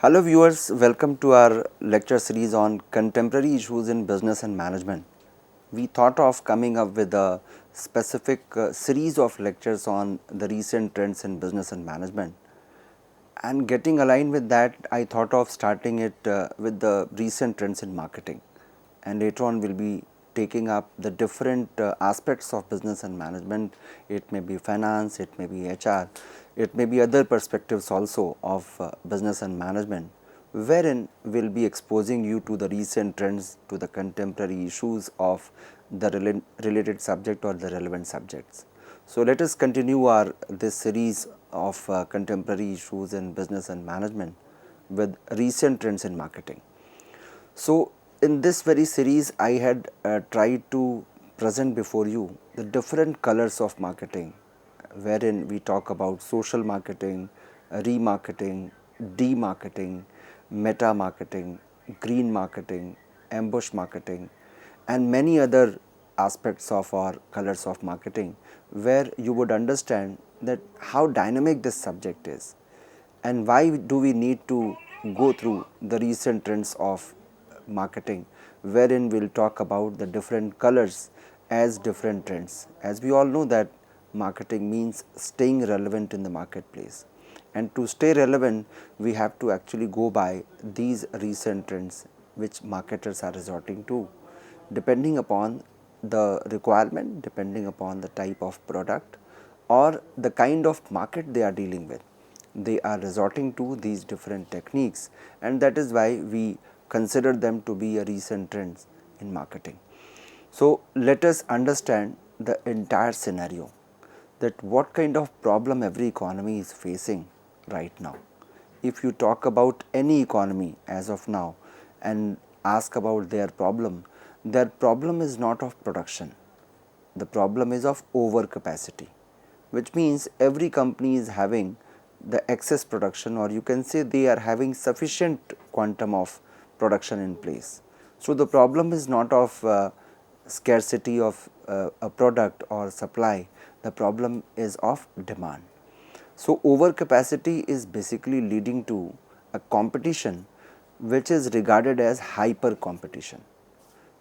Hello viewers, welcome to our lecture series on contemporary issues in business and management. We thought of coming up with a specific series of lectures on the recent trends in business and management. And getting aligned with that, I thought of starting it with the recent trends in marketing. And later on, we'll be taking up the different aspects of business and management. It may be finance, it may be HR, it may be other perspectives also of business and management, wherein we'll be exposing you to the recent trends, to the contemporary issues of the related subject or the relevant subjects. So, let us continue our this series of contemporary issues in business and management with recent trends in marketing. So, in this very series I had tried to present before you the different colors of marketing, wherein we talk about social marketing, remarketing, demarketing, meta marketing, green marketing, ambush marketing, and many other aspects of our colors of marketing, where you would understand that how dynamic this subject is and why do we need to go through the recent trends of marketing, wherein we'll talk about the different colors as different trends. As we all know that marketing means staying relevant in the marketplace, and to stay relevant we have to actually go by these recent trends which marketers are resorting to, depending upon the requirement, depending upon the type of product or the kind of market they are dealing with. They are resorting to these different techniques, and that is why we consider them to be a recent trends in marketing. So, let us understand the entire scenario, that what kind of problem every economy is facing right now. If you talk about any economy as of now and ask about their problem is not of production, the problem is of overcapacity, which means every company is having the excess production, or you can say they are having sufficient quantum of production in place. So, the problem is not of scarcity of a product or supply, the problem is of demand. So, overcapacity is basically leading to a competition which is regarded as hyper competition.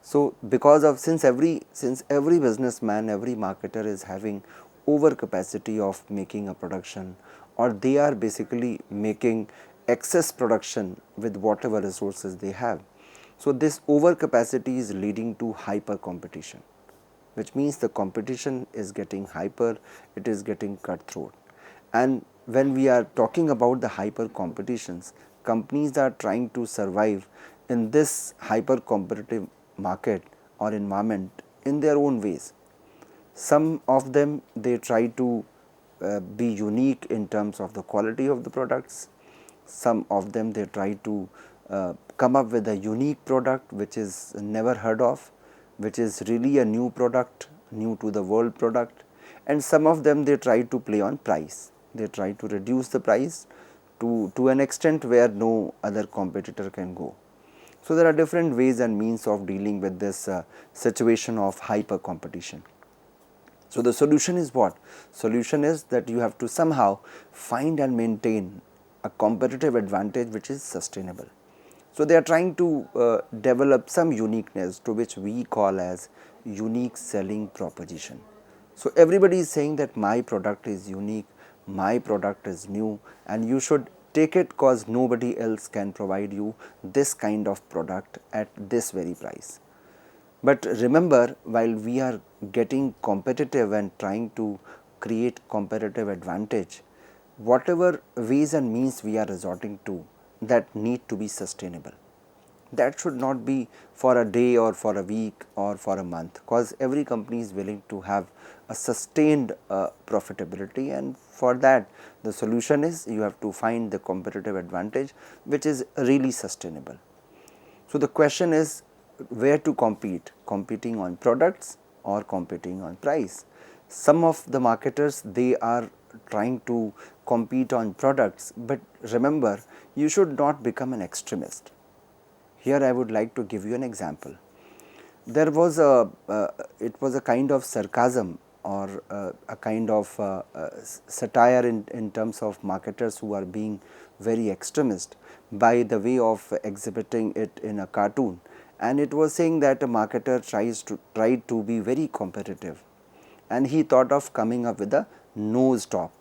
So, because of since every businessman, every marketer is having overcapacity of making a production, or they are basically making excess production with whatever resources they have. So, this overcapacity is leading to hyper competition, which means the competition is getting hyper, it is getting cutthroat. And when we are talking about the hyper competitions, companies are trying to survive in this hyper competitive market or environment in their own ways. Some of them, they try to be unique in terms of the quality of the products. Some of them, they try to come up with a unique product which is never heard of, which is really a new product, new to the world product. And some of them, they try to play on price, they try to reduce the price to an extent where no other competitor can go. So, there are different ways and means of dealing with this situation of hyper competition. So, the solution is what? Solution is that you have to somehow find and maintain a competitive advantage which is sustainable. So, they are trying to develop some uniqueness, to which we call as unique selling proposition. So, everybody is saying that my product is unique, my product is new, and you should take it because nobody else can provide you this kind of product at this very price. But remember, while we are getting competitive and trying to create competitive advantage, whatever ways and means we are resorting to, that need to be sustainable. That should not be for a day or for a week or for a month, because every company is willing to have a sustained profitability, and for that the solution is you have to find the competitive advantage which is really sustainable. So, the question is where to compete, competing on products or competing on price. Some of the marketers, they are trying to compete on products, but remember, you should not become an extremist. Here I would like to give you an example. There was it was a kind of sarcasm or a kind of satire in terms of marketers who are being very extremist by the way of exhibiting it in a cartoon, and it was saying that a marketer tried to be very competitive, and he thought of coming up with a nose top.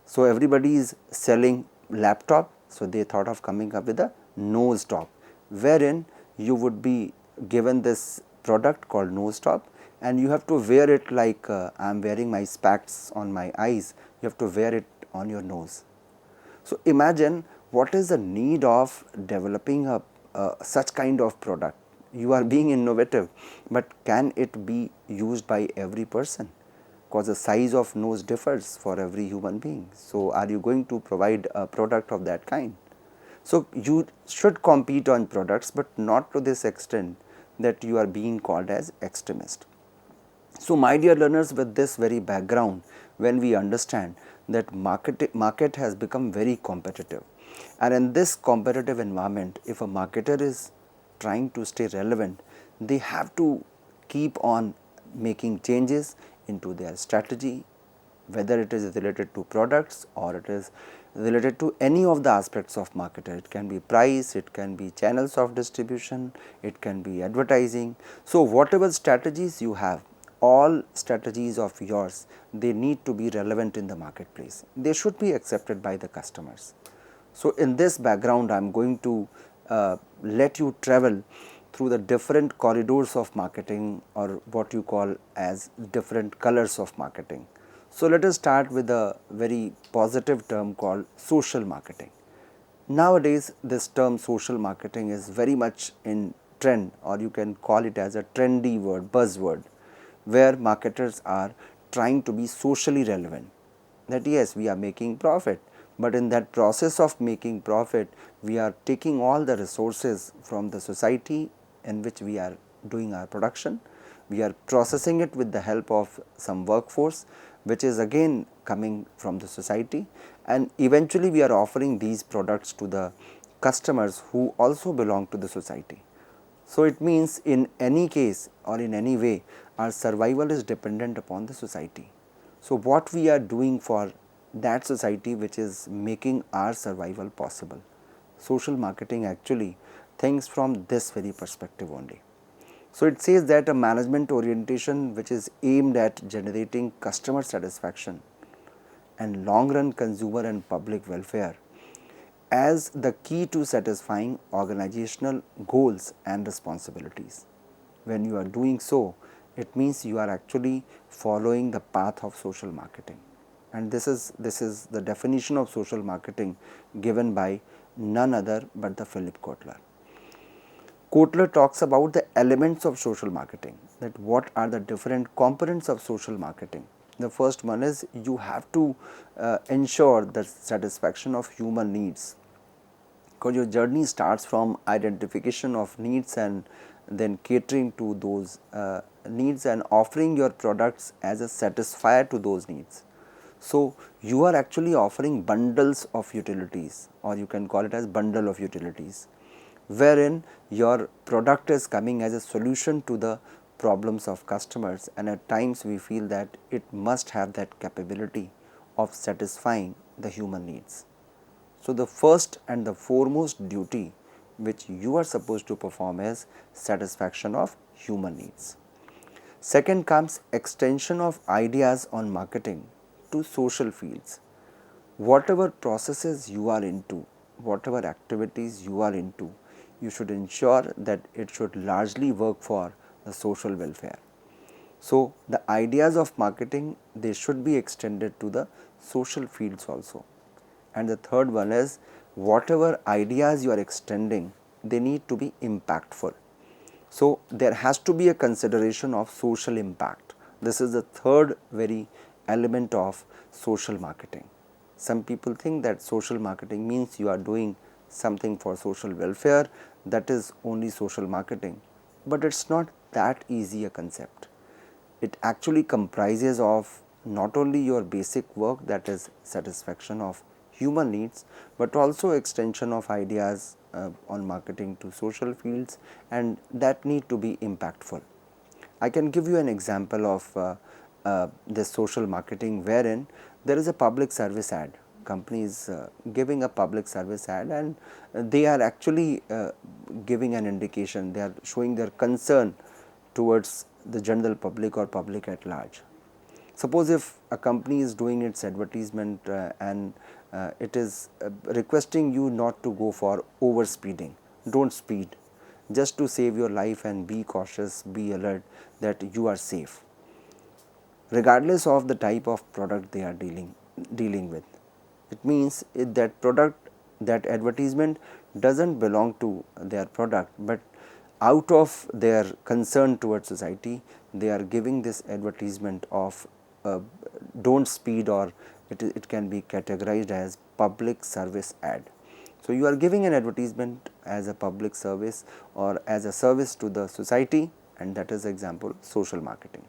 So, everybody is selling laptop, so they thought of coming up with a nose top, wherein you would be given this product called nose top, and you have to wear it like I am wearing my specs on my eyes, you have to wear it on your nose. So, imagine what is the need of developing such kind of product. You are being innovative, but can it be used by every person? Because the size of nose differs for every human being. So, are you going to provide a product of that kind? So, you should compete on products, but not to this extent that you are being called as extremist. So, my dear learners, with this very background, when we understand that market has become very competitive, and in this competitive environment, if a marketer is trying to stay relevant, they have to keep on making changes into their strategy, whether it is related to products or it is related to any of the aspects of marketer. It can be price, it can be channels of distribution, it can be advertising. So, whatever strategies you have, all strategies of yours, they need to be relevant in the marketplace. They should be accepted by the customers. So, in this background, I am going to let you travel through the different corridors of marketing, or what you call as different colors of marketing. So, let us start with a very positive term called social marketing. Nowadays, this term social marketing is very much in trend, or you can call it as a trendy word, buzzword, where marketers are trying to be socially relevant. That yes, we are making profit, but in that process of making profit, we are taking all the resources from the society in which we are doing our production. We are processing it with the help of some workforce, which is again coming from the society, and eventually we are offering these products to the customers who also belong to the society. So, it means in any case or in any way, our survival is dependent upon the society. So, what we are doing for that society which is making our survival possible. Social marketing actually thinks from this very perspective only. So, it says that a management orientation which is aimed at generating customer satisfaction and long run consumer and public welfare as the key to satisfying organizational goals and responsibilities. When you are doing so, it means you are actually following the path of social marketing, and this is the definition of social marketing given by none other but the Philip Kotler. Kotler talks about the elements of social marketing, that what are the different components of social marketing. The first one is you have to ensure the satisfaction of human needs, because your journey starts from identification of needs and then catering to those needs and offering your products as a satisfier to those needs. So, you are actually offering bundles of utilities, or you can call it as bundle of utilities, wherein your product is coming as a solution to the problems of customers, and at times we feel that it must have that capability of satisfying the human needs. So, the first and the foremost duty which you are supposed to perform is satisfaction of human needs. Second comes extension of ideas on marketing to social fields. Whatever processes you are into, whatever activities you are into, you should ensure that it should largely work for the social welfare. So, the ideas of marketing, they should be extended to the social fields also. And the third one is whatever ideas you are extending, they need to be impactful. So, there has to be a consideration of social impact. This is the third very element of social marketing. Some people think that social marketing means you are doing something for social welfare, that is only social marketing, but it is not that easy a concept. It actually comprises of not only your basic work, that is satisfaction of human needs, but also extension of ideas on marketing to social fields, and that need to be impactful. I can give you an example of this social marketing wherein there is a public service ad. Company is giving a public service ad, and they are actually giving an indication, they are showing their concern towards the general public or public at large. Suppose if a company is doing its advertisement and it is requesting you not to go for over speeding, don't speed, just to save your life and be cautious, be alert that you are safe, regardless of the type of product they are dealing with. It means that product, that advertisement doesn't belong to their product, but out of their concern towards society, they are giving this advertisement of don't speed, or it can be categorized as public service ad. So, you are giving an advertisement as a public service or as a service to the society, and that is example social marketing.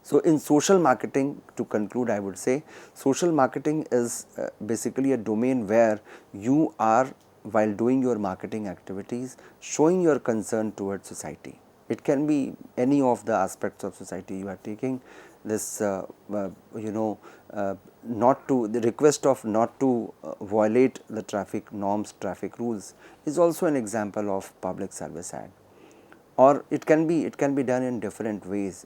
So, in social marketing, to conclude, I would say social marketing is basically a domain where you are, while doing your marketing activities, showing your concern towards society. It can be any of the aspects of society you are taking this not to, the request of not to violate the traffic norms, traffic rules is also an example of public service ad, or it can be done in different ways.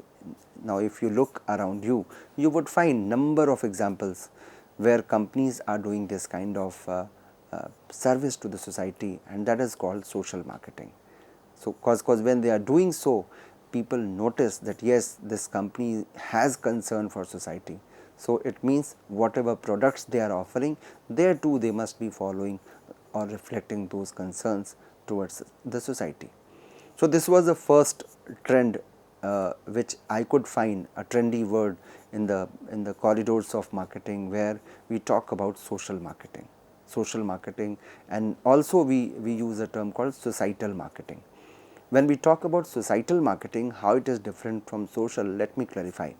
Now, if you look around you, you would find number of examples where companies are doing this kind of service to the society, and that is called social marketing. So, cause when they are doing so, people notice that yes, this company has concern for society. So, it means whatever products they are offering, there too they must be following or reflecting those concerns towards the society. So, this was the first trend which I could find, a trendy word in the corridors of marketing, where we talk about social marketing, and also we use a term called societal marketing. When we talk about societal marketing, how it is different from social, let me clarify.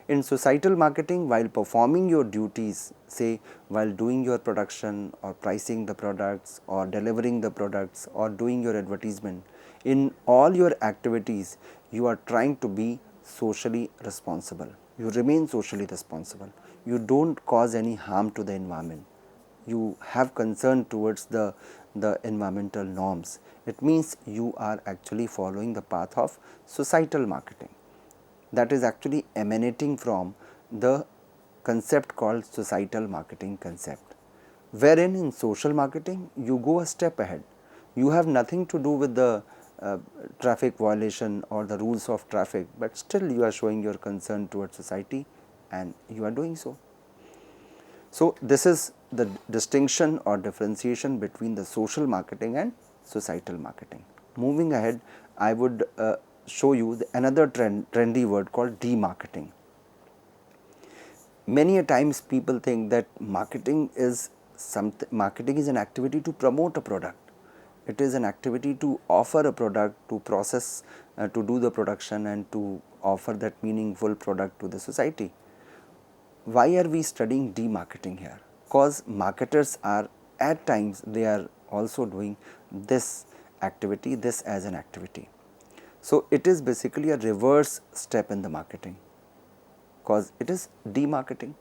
In societal marketing, while performing your duties, say while doing your production or pricing the products or delivering the products or doing your advertisement, in all your activities, you are trying to be socially responsible. You remain socially responsible. You don't cause any harm to the environment. You have concern towards the environmental norms. It means you are actually following the path of societal marketing, that is actually emanating from the concept called societal marketing concept, wherein in social marketing you go a step ahead. You have nothing to do with the traffic violation or the rules of traffic, but still you are showing your concern towards society and you are doing so. So, this is the distinction or differentiation between the social marketing and societal marketing. Moving ahead, I would show you another trendy word called demarketing. Many a times people think that marketing is an activity to promote a product. It is an activity to offer a product, to process, to do the production and to offer that meaningful product to the society. Why are we studying demarketing here? Because marketers are, at times they are also doing this activity, this as an activity. So, it is basically a reverse step in the marketing, because it is demarketing.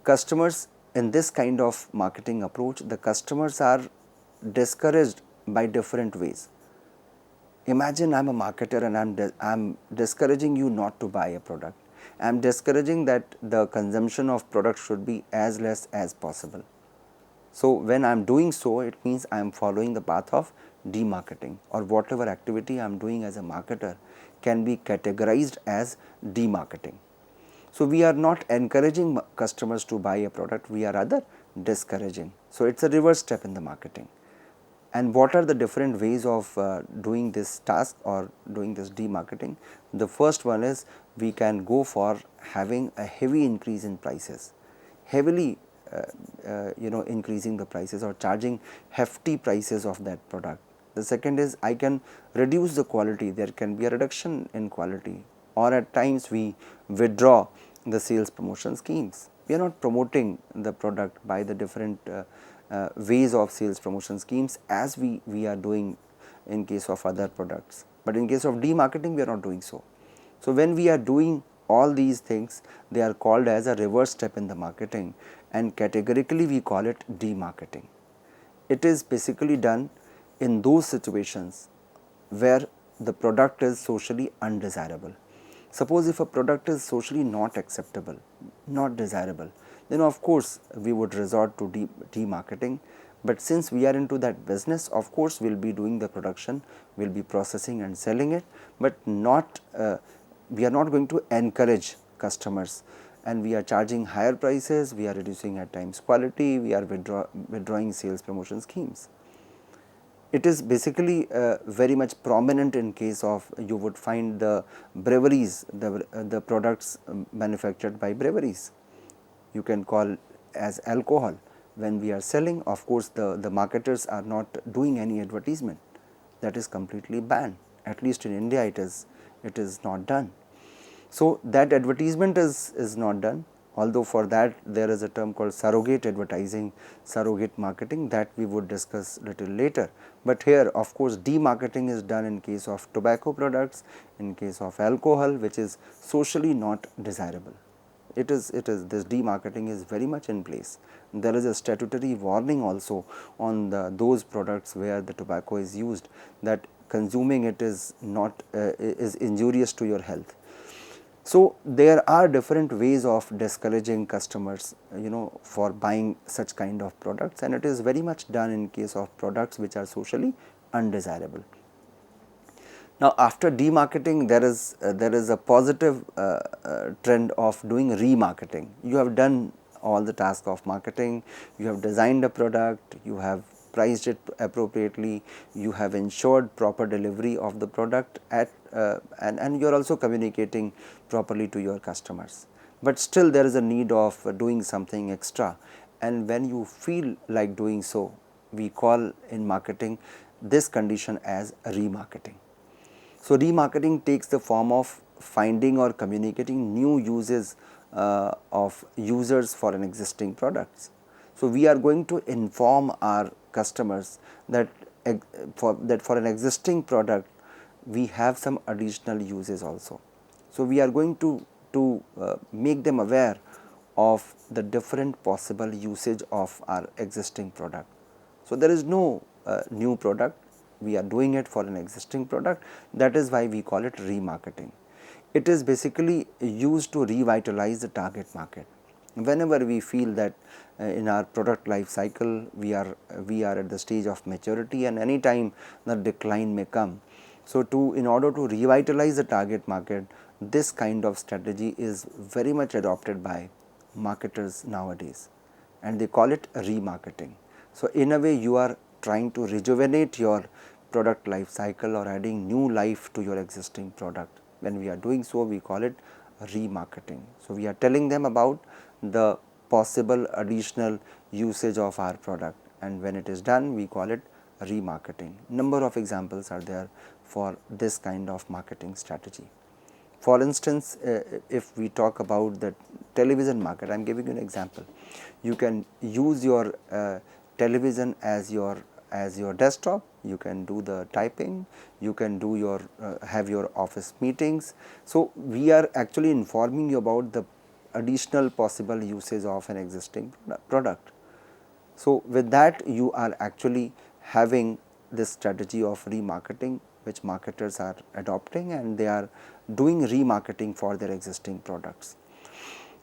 Customers, in this kind of marketing approach, the customers are discouraged by different ways. Imagine I am a marketer and I am discouraging you not to buy a product. I am discouraging that the consumption of product should be as less as possible. So, when I am doing so, it means I am following the path of demarketing, or whatever activity I am doing as a marketer can be categorized as demarketing. So, we are not encouraging customers to buy a product, we are rather discouraging. So, it is a reverse step in the marketing. And what are the different ways of doing this task or doing this demarketing? The first one is we can go for having a heavy increase in prices, heavily increasing the prices or charging hefty prices of that product. The second is I can reduce the quality, there can be a reduction in quality, or at times we withdraw the sales promotion schemes. We are not promoting the product by the different ways of sales promotion schemes as we are doing in case of other products, but in case of demarketing we are not doing so. So, when we are doing all these things, they are called as a reverse step in the marketing, and categorically we call it demarketing. It is basically done in those situations where the product is socially undesirable. Suppose if a product is socially not acceptable, not desirable, then of course we would resort to demarketing. But since we are into that business, of course we will be doing the production, we will be processing and selling it, but not we are not going to encourage customers, and we are charging higher prices, we are reducing at times quality, we are withdrawing sales promotion schemes. It is basically very much prominent in case of, you would find the breweries, the products manufactured by breweries, you can call as alcohol. When we are selling, of course the marketers are not doing any advertisement, that is completely banned, at least in India it is not done. So, that advertisement is not done, although for that there is a term called surrogate advertising, surrogate marketing, that we would discuss little later. But here of course demarketing is done in case of tobacco products, in case of alcohol, which is socially not desirable. It is this demarketing is very much in place. There is a statutory warning also on those products where the tobacco is used, that consuming it is not is injurious to your health. So, there are different ways of discouraging customers, for buying such kind of products, and it is very much done in case of products which are socially undesirable. Now, after demarketing, there is a positive trend of doing remarketing. You have done all the task of marketing, you have designed a product, you have priced it appropriately, you have ensured proper delivery of the product at and you are also communicating properly to your customers. But still there is a need of doing something extra, and when you feel like doing so, we call in marketing this condition as remarketing. So, remarketing takes the form of finding or communicating new uses of users for an existing products. So, we are going to inform our customers that for an existing product we have some additional uses also. So, we are going to make them aware of the different possible usage of our existing product. So, there is no new product, we are doing it for an existing product, that is why we call it remarketing. It is basically used to revitalize the target market. Whenever we feel that in our product life cycle we are at the stage of maturity, and any time the decline may come. So, in order to revitalize the target market, this kind of strategy is very much adopted by marketers nowadays, and they call it remarketing. So, in a way you are trying to rejuvenate your product life cycle or adding new life to your existing product. When we are doing so, we call it remarketing. So, we are telling them about the possible additional usage of our product, and when it is done we call it remarketing. Number of examples are there for this kind of marketing strategy. For instance, if we talk about the television market, I am giving you an example. You can use your television as your desktop, you can do the typing, you can do your have your office meetings. So, we are actually informing you about the additional possible usage of an existing product. So, with that you are actually having this strategy of remarketing, which marketers are adopting, and they are doing remarketing for their existing products.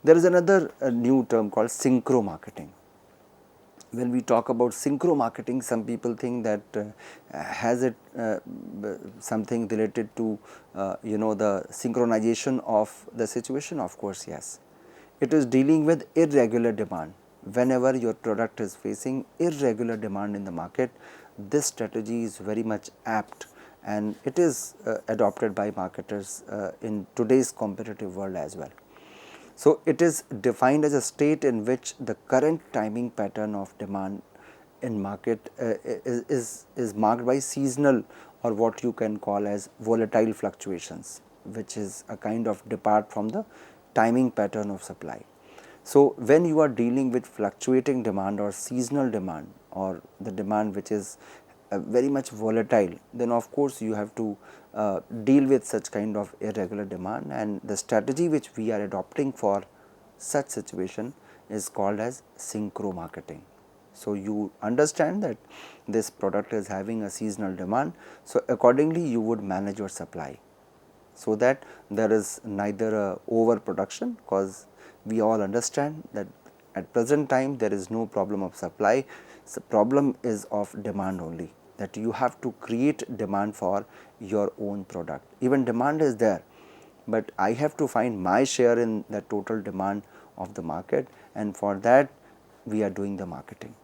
There is another new term called synchro marketing. When we talk about synchro marketing, some people think that has it something related to the synchronization of the situation. Of course, yes, it is dealing with irregular demand. Whenever your product is facing irregular demand in the market, this strategy is very much apt, and it is adopted by marketers in today's competitive world as well. So, it is defined as a state in which the current timing pattern of demand in market is marked by seasonal, or what you can call as volatile fluctuations, which is a kind of depart from the timing pattern of supply. So, when you are dealing with fluctuating demand or seasonal demand, or the demand which is very much volatile, then of course you have to deal with such kind of irregular demand, and the strategy which we are adopting for such situation is called as synchro marketing. So, you understand that this product is having a seasonal demand. So, accordingly you would manage your supply, so that there is neither a overproduction, because we all understand that at present time there is no problem of supply. The problem is of demand only, that you have to create demand for your own product. Even demand is there, but I have to find my share in the total demand of the market, and for that we are doing the marketing.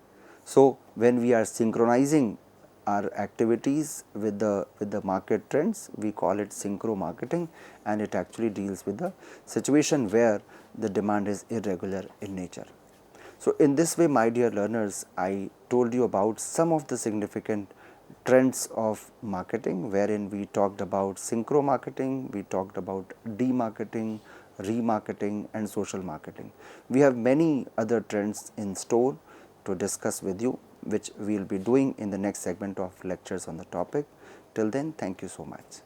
So, when we are synchronizing our activities with the market trends, we call it synchro marketing, and it actually deals with the situation where the demand is irregular in nature. So, in this way, my dear learners, I told you about some of the significant trends of marketing, wherein we talked about synchro marketing, we talked about demarketing, remarketing and social marketing. We have many other trends in store to discuss with you, which we will be doing in the next segment of lectures on the topic. Till then, thank you so much.